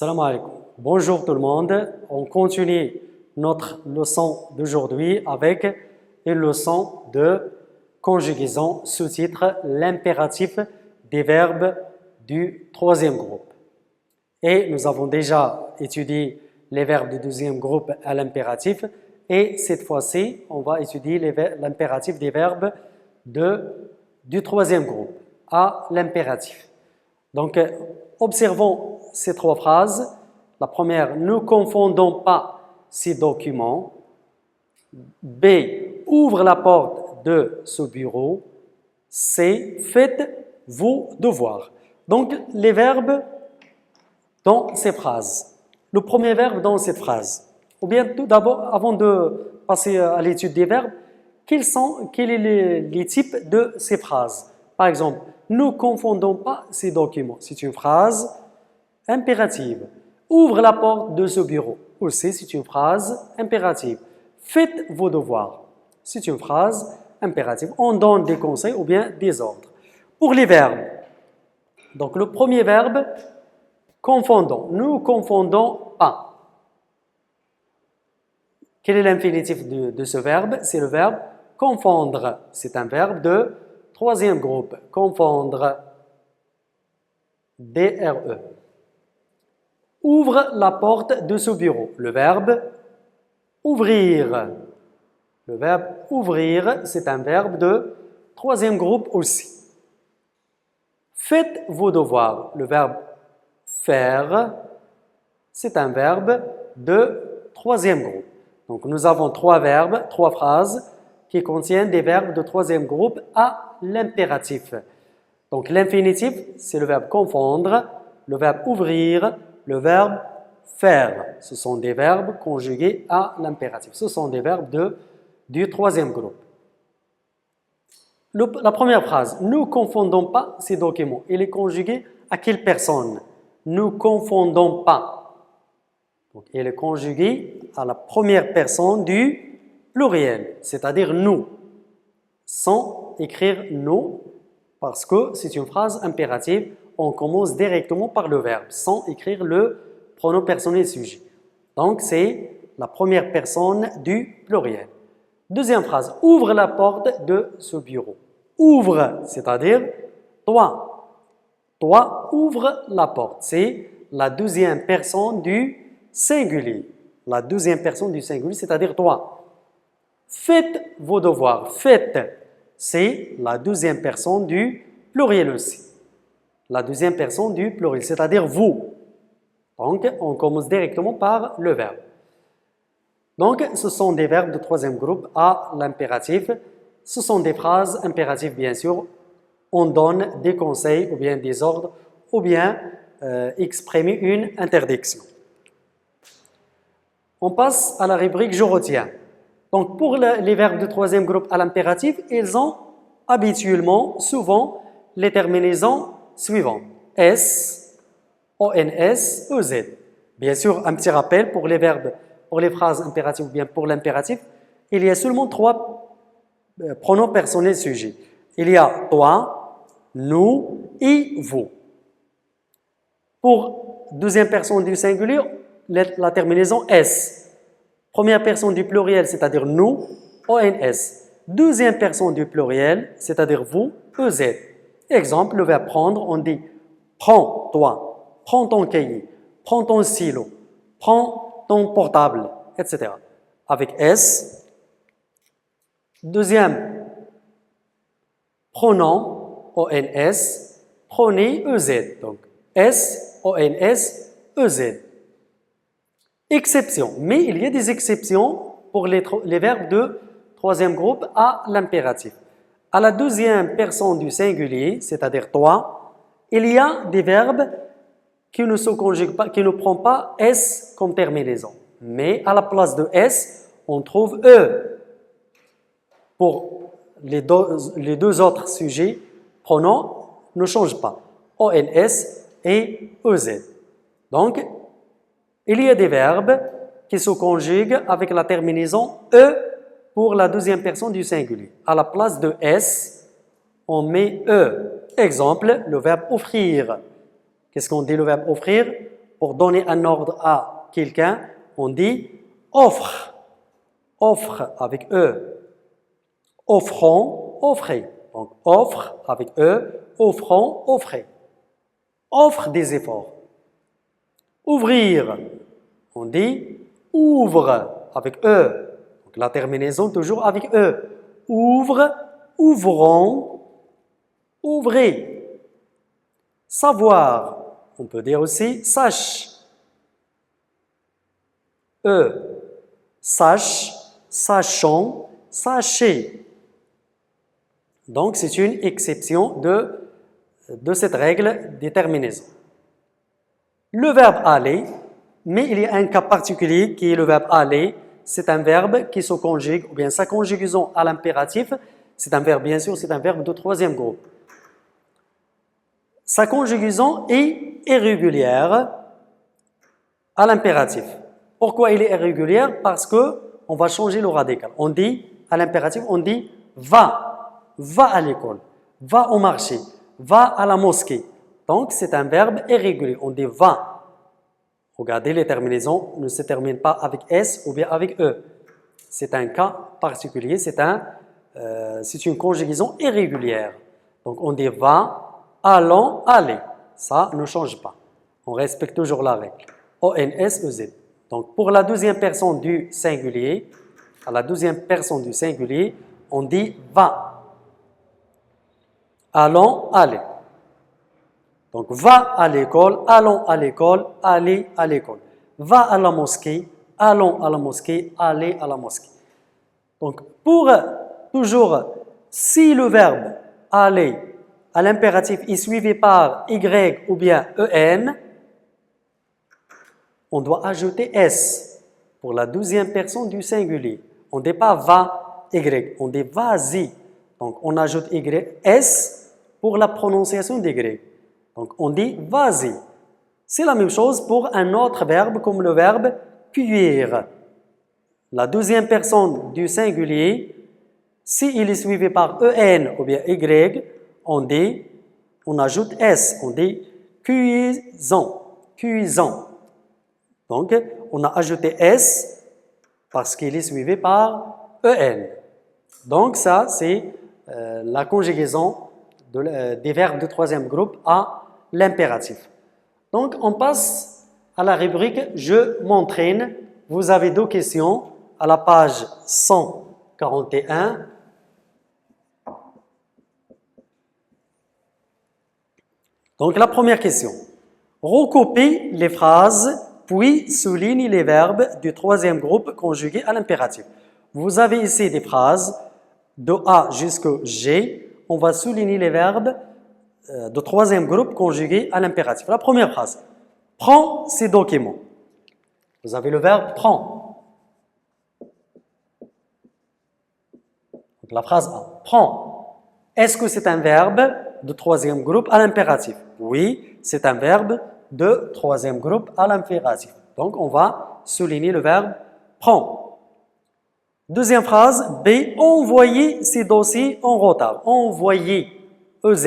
Salam alaikum. Bonjour tout le monde. On continue notre leçon d'aujourd'hui avec une leçon de conjugaison sous-titre l'impératif des verbes du troisième groupe. Et nous avons déjà étudié les verbes du deuxième groupe à l'impératif et cette fois-ci, on va étudier l'impératif des verbes du troisième groupe à l'impératif. Donc, observons ces trois phrases. La première, ne confondons pas ces documents. B, ouvre la porte de ce bureau. C, faites vos devoirs. Donc, les verbes dans ces phrases. Le premier verbe dans cette phrase. Ou bien tout d'abord, avant de passer à l'étude des verbes, quels sont les types de ces phrases? Par exemple, ne confondons pas ces documents. C'est une phrase impérative. Ouvre la porte de ce bureau. Aussi, c'est une phrase impérative. Faites vos devoirs. C'est une phrase impérative. On donne des conseils ou bien des ordres. Pour les verbes, donc le premier verbe, confondons. Ne confondons pas. Quel est l'infinitif de ce verbe? C'est le verbe confondre. C'est un verbe de troisième groupe. Confondre. DRE. Ouvre la porte de ce bureau. Le verbe ouvrir. Le verbe ouvrir, c'est un verbe de troisième groupe aussi. Faites vos devoirs. Le verbe faire, c'est un verbe de troisième groupe. Donc, nous avons trois verbes, trois phrases qui contiennent des verbes de troisième groupe à l'impératif. Donc, l'infinitif, c'est le verbe confondre, le verbe ouvrir, le verbe faire. Ce sont des verbes conjugués à l'impératif. Ce sont des verbes du troisième groupe. La première phrase, ne confondons pas ces documents. Il est conjugué à quelle personne? Ne confondons pas. Donc, il est conjugué à la première personne du pluriel, c'est-à-dire nous, sans écrire nous, parce que c'est une phrase impérative. On commence directement par le verbe, sans écrire le pronom personnel sujet. Donc, c'est la première personne du pluriel. Deuxième phrase, ouvre la porte de ce bureau. Ouvre, c'est-à-dire toi. Toi, ouvre la porte. C'est la deuxième personne du singulier. La deuxième personne du singulier, c'est-à-dire toi. Faites vos devoirs. Faites, c'est la deuxième personne du pluriel aussi. La deuxième personne du pluriel, c'est-à-dire vous. Donc, on commence directement par le verbe. Donc, ce sont des verbes de troisième groupe à l'impératif. Ce sont des phrases impératives, bien sûr. On donne des conseils ou bien des ordres ou bien exprimer une interdiction. On passe à la rubrique « Je retiens ». Donc, pour les verbes de troisième groupe à l'impératif, ils ont habituellement, souvent, les terminaisons suivantes. S, ONS, EZ. Bien sûr, un petit rappel pour les verbes, pour les phrases impératives ou bien pour l'impératif, il y a seulement trois pronoms personnels sujets. Il y a toi, nous et vous. Pour deuxième personne du singulier, la terminaison S. Première personne du pluriel, c'est-à-dire nous, ONS. Deuxième personne du pluriel, c'est-à-dire vous, EZ. Exemple, le verbe prendre, on dit prends toi, prends ton cahier, prends ton stylo, prends ton portable, etc. Avec S. Deuxième pronom, ONS, prenez EZ. Donc, S, ONS, EZ. Exception. Mais il y a des exceptions pour les verbes de troisième groupe à l'impératif. À la deuxième personne du singulier, c'est-à-dire toi, il y a des verbes qui ne se conjuguent pas, qui ne prennent pas S comme terminaison. Mais à la place de S, on trouve E. Pour les deux autres sujets, pronoms ne changent pas. ONS et EZ. Donc, il y a des verbes qui se conjuguent avec la terminaison E pour la deuxième personne du singulier. À la place de S, on met E. Exemple, le verbe offrir. Qu'est-ce qu'on dit le verbe offrir? pour donner un ordre à quelqu'un, on dit offre. Offre avec E. Offrons, offrez. Donc offre avec E, offrons, offrez. Offre des efforts. Ouvrir, on dit ouvre avec E. Donc la terminaison toujours avec E. Ouvre, ouvrons, ouvrez. Savoir, on peut dire aussi sache. E, sache, sachons, sachez. Donc c'est une exception de cette règle des terminaisons. Le verbe aller, mais il y a un cas particulier qui est le verbe aller. C'est un verbe qui se conjugue, ou bien sa conjugaison à l'impératif, c'est un verbe, bien sûr, c'est un verbe de troisième groupe. Sa conjugaison est irrégulière à l'impératif. Pourquoi il est irrégulière? Parce qu'on va changer le radical. On dit, à l'impératif, on dit va à l'école, va au marché, va à la mosquée. Donc, c'est un verbe irrégulier. On dit va. Regardez, les terminaisons ne se terminent pas avec S ou bien avec E. C'est un cas particulier, c'est une conjugaison irrégulière. Donc, on dit va, allons, aller. Ça ne change pas. On respecte toujours la règle. O-N-S-E-Z. Donc, pour la deuxième personne du singulier, à la deuxième personne du singulier, on dit va. Allons, aller. Donc, va à l'école, allons à l'école, allez à l'école. Va à la mosquée, allons à la mosquée, allez à la mosquée. Donc, pour toujours, si le verbe aller à l'impératif est suivi par Y ou bien EN, on doit ajouter S pour la deuxième personne du singulier. On ne dit pas va Y, on dit vas-y. Donc, on ajoute Y, S pour la prononciation d'Y. Donc, on dit vas-y. C'est la même chose pour un autre verbe comme le verbe cueillir. La deuxième personne du singulier, s'il est suivi par EN ou bien Y, on ajoute S, on dit cueillons, cueillons. Donc, on a ajouté S parce qu'il est suivi par EN. Donc, ça, c'est la conjugaison des verbes du troisième groupe à l'impératif. Donc, on passe à la rubrique « Je m'entraîne ». Vous avez deux questions à la page 141. Donc, la première question. Recopie les phrases, puis souligne les verbes du troisième groupe conjugués à l'impératif. Vous avez ici des phrases de A jusqu'au G. On va souligner les verbes de troisième groupe conjugués à l'impératif. La première phrase. Prends ces documents. Vous avez le verbe prends. Donc, la phrase A. Prends. Est-ce que c'est un verbe de troisième groupe à l'impératif? Oui, c'est un verbe de troisième groupe à l'impératif. Donc, on va souligner le verbe prends. Deuxième phrase, B. Envoyer ces dossiers en retard. Envoyer, EZ.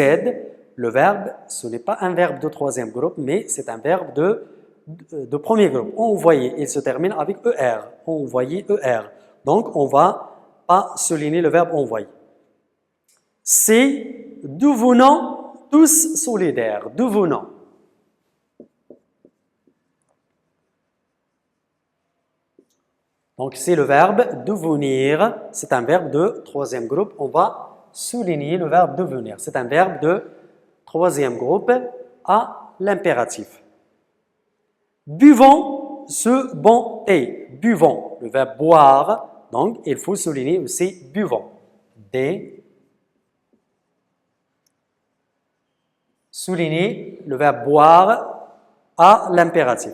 Le verbe, ce n'est pas un verbe de troisième groupe, mais c'est un verbe de premier groupe. Envoyer, il se termine avec ER. Envoyer, ER. Donc, on va pas souligner le verbe envoyer. C'est devenons tous solidaires. Devenons. Donc, c'est le verbe devenir. C'est un verbe de troisième groupe. On va souligner le verbe devenir. C'est un verbe de troisième groupe à l'impératif. Buvons ce bon thé. Buvons. Le verbe boire. Donc, il faut souligner aussi buvons. D. Souligner le verbe boire à l'impératif.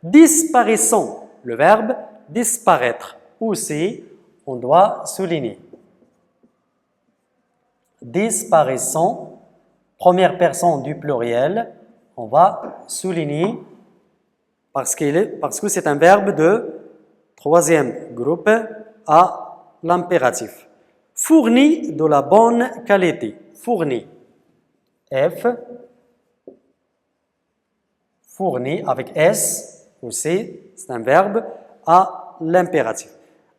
Disparaissons. Le verbe disparaître. Aussi, on doit souligner. Disparaissons. Première personne du pluriel, on va souligner parce que c'est un verbe de troisième groupe à l'impératif. Fournit de la bonne qualité. Fournit. F. fourni avec S ou C, c'est un verbe à l'impératif.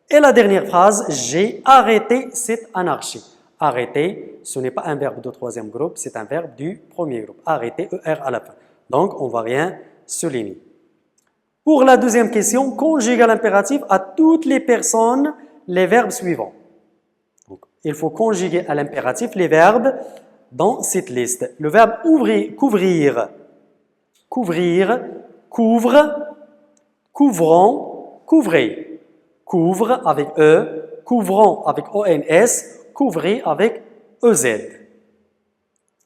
Et la dernière phrase, j'ai arrêté cette anarchie. Arrêter, ce n'est pas un verbe de troisième groupe, c'est un verbe du premier groupe. Arrêter, ER à la fin. Donc, on ne va rien souligner. Pour la deuxième question, conjuguer à l'impératif à toutes les personnes les verbes suivants. Donc, il faut conjuguer à l'impératif les verbes dans cette liste. Le verbe ouvrir, couvrir, couvrir, couvre, couvrant, couvrez. Couvre avec E, couvrant avec ONS, couvrir avec EZ.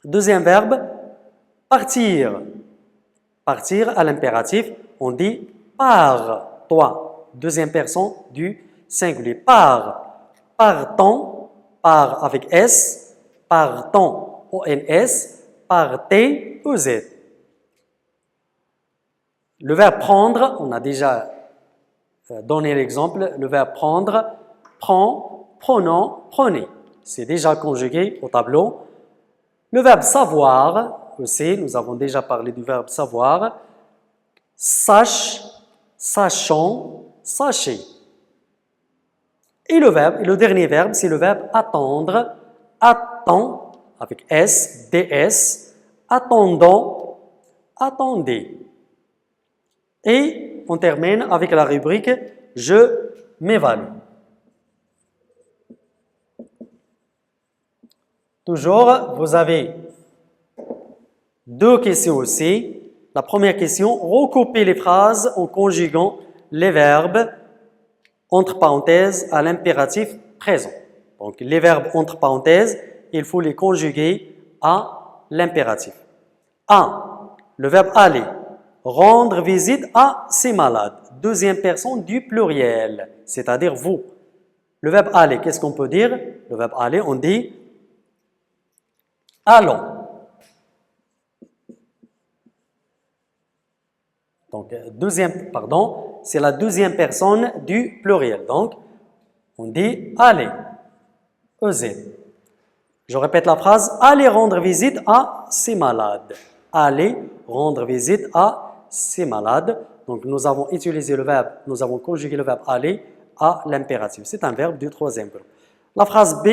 Deuxième verbe, partir. Partir à l'impératif, on dit pars, toi. Deuxième personne du singulier. Pars, partant, part avec S, partant, ONS, partez, EZ. Le verbe prendre, on a déjà donné l'exemple, le verbe prendre, prend, prenant, prenez. C'est déjà conjugué au tableau. Le verbe savoir, aussi, nous avons déjà parlé du verbe savoir. Sache, sachant, sachez. Et le dernier verbe, c'est le verbe attendre, attend, avec S, DS, attendant, attendez. Et on termine avec la rubrique « Je m'évalue ». Toujours, vous avez deux questions aussi. La première question, recoupez les phrases en conjuguant les verbes entre parenthèses à l'impératif présent. Donc, les verbes entre parenthèses, il faut les conjuguer à l'impératif. 1. Le verbe aller. Rendre visite à ses malades. Deuxième personne du pluriel, c'est-à-dire vous. Le verbe aller, qu'est-ce qu'on peut dire? Le verbe aller, on dit allons. Donc, c'est la deuxième personne du pluriel. Donc, on dit allez. EZ. Je répète la phrase, allez rendre visite à ses malades. Allez rendre visite à ses malades. Donc, nous avons utilisé le verbe, nous avons conjugué le verbe aller à l'impératif. C'est un verbe du troisième groupe. La phrase B,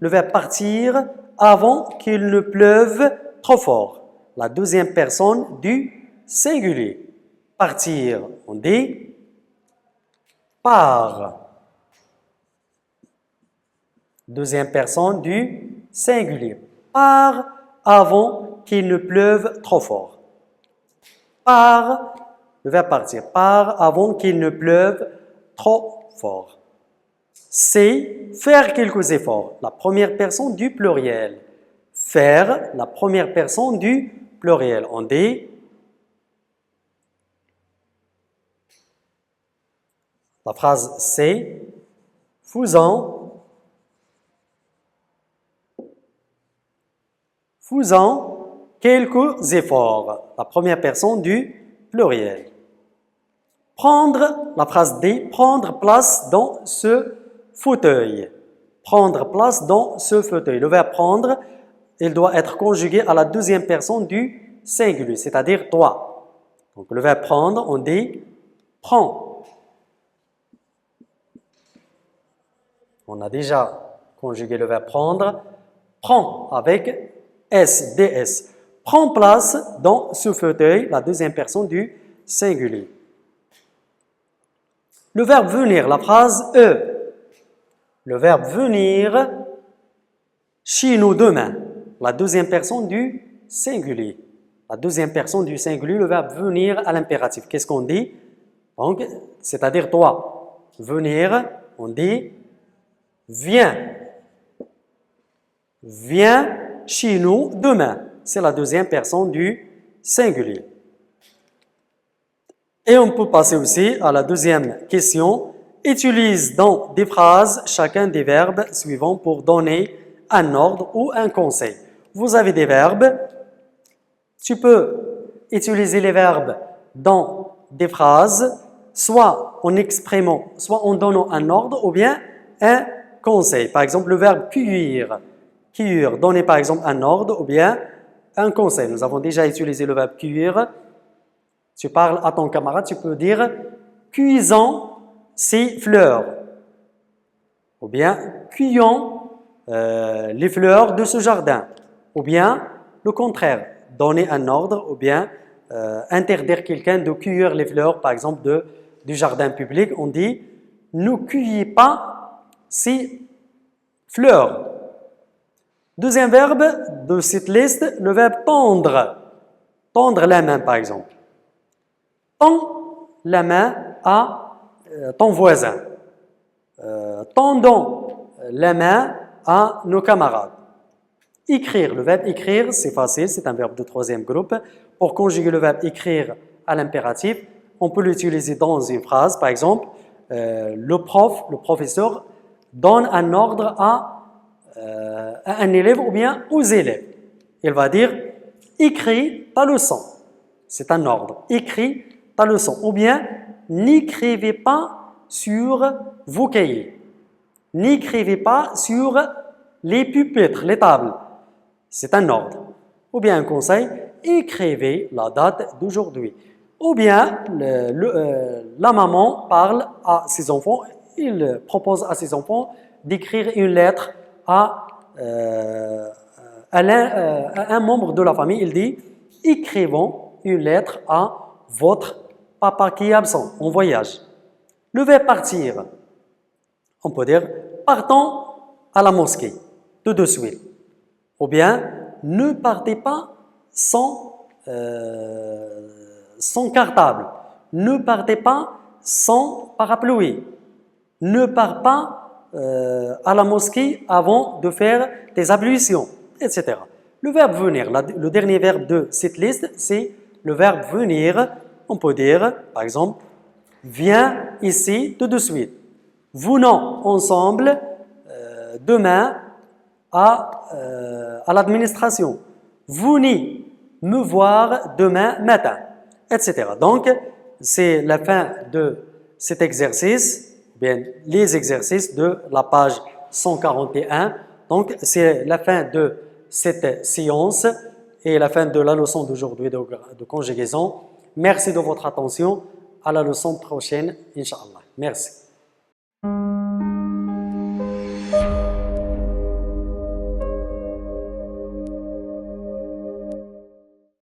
le verbe partir avant qu'il ne pleuve trop fort. La deuxième personne du singulier. Partir, on dit part. Deuxième personne du singulier. Part avant qu'il ne pleuve trop fort. Part, le verbe partir. Part avant qu'il ne pleuve trop fort. C'est faire quelques efforts. La première personne du pluriel. Faire, la première personne du pluriel. On dit la phrase c'est faisant quelques efforts. La première personne du pluriel. Prendre, la phrase D, prendre place dans ce fauteuil. Prendre place dans ce fauteuil. Le verbe prendre, il doit être conjugué à la deuxième personne du singulier, c'est-à-dire toi. Donc le verbe prendre, on dit prends. On a déjà conjugué le verbe prendre. Prends avec S, DS. Prends place dans ce fauteuil, la deuxième personne du singulier. Le verbe venir, la phrase E. Le verbe venir chez nous demain, la deuxième personne du singulier. La deuxième personne du singulier, le verbe venir à l'impératif. Qu'est-ce qu'on dit? Donc, c'est-à-dire toi. Venir, on dit viens. Viens chez nous demain. C'est la deuxième personne du singulier. Et on peut passer aussi à la deuxième question. Utilise dans des phrases chacun des verbes suivants pour donner un ordre ou un conseil. Vous avez des verbes. Tu peux utiliser les verbes dans des phrases, soit en exprimant, soit en donnant un ordre ou bien un conseil. Par exemple, le verbe cueillir. Cueillir, donner par exemple un ordre ou bien un conseil. Nous avons déjà utilisé le verbe cueillir. Tu parles à ton camarade, tu peux dire cueillons ces fleurs. Ou bien cueillons les fleurs de ce jardin. Ou bien le contraire, donner un ordre ou bien interdire quelqu'un de cueillir les fleurs, par exemple, du jardin public. On dit ne cueillez pas ces fleurs. Deuxième verbe de cette liste, le verbe tendre. Tendre la main, par exemple. Tends la main à ton voisin. Tendons la main à nos camarades. Écrire, le verbe écrire, c'est facile, c'est un verbe de troisième groupe. Pour conjuguer le verbe écrire à l'impératif, on peut l'utiliser dans une phrase. Par exemple, le professeur, donne un ordre à un élève ou bien aux élèves. Il va dire « écris ta leçon ». C'est un ordre. « Écris ta leçon ». Ou bien « n'écrivez pas sur vos cahiers ». « N'écrivez pas sur les pupitres, les tables ». C'est un ordre. Ou bien un conseil « écrivez la date d'aujourd'hui ». Ou bien la maman parle à ses enfants, il propose à ses enfants d'écrire une lettre à un membre de la famille. Il dit « écrivons une lettre à votre papa qui est absent, en voyage ». Le verbe partir, on peut dire « partons à la mosquée » tout de suite. Ou bien « ne partez pas sans cartable ». Ne partez pas sans parapluie. Ne pars pas à la mosquée avant de faire tes ablutions, etc. Le verbe venir, le dernier verbe de cette liste, c'est le verbe venir. On peut dire, par exemple, viens ici tout de suite. Venons ensemble demain à l'administration. Venez me voir demain matin, etc. Donc, c'est la fin de cet exercice, bien les exercices de la page 141. Donc, c'est la fin de cette séance et la fin de la leçon d'aujourd'hui de conjugaison. Merci de votre attention. À la leçon prochaine, Inch'Allah. Merci.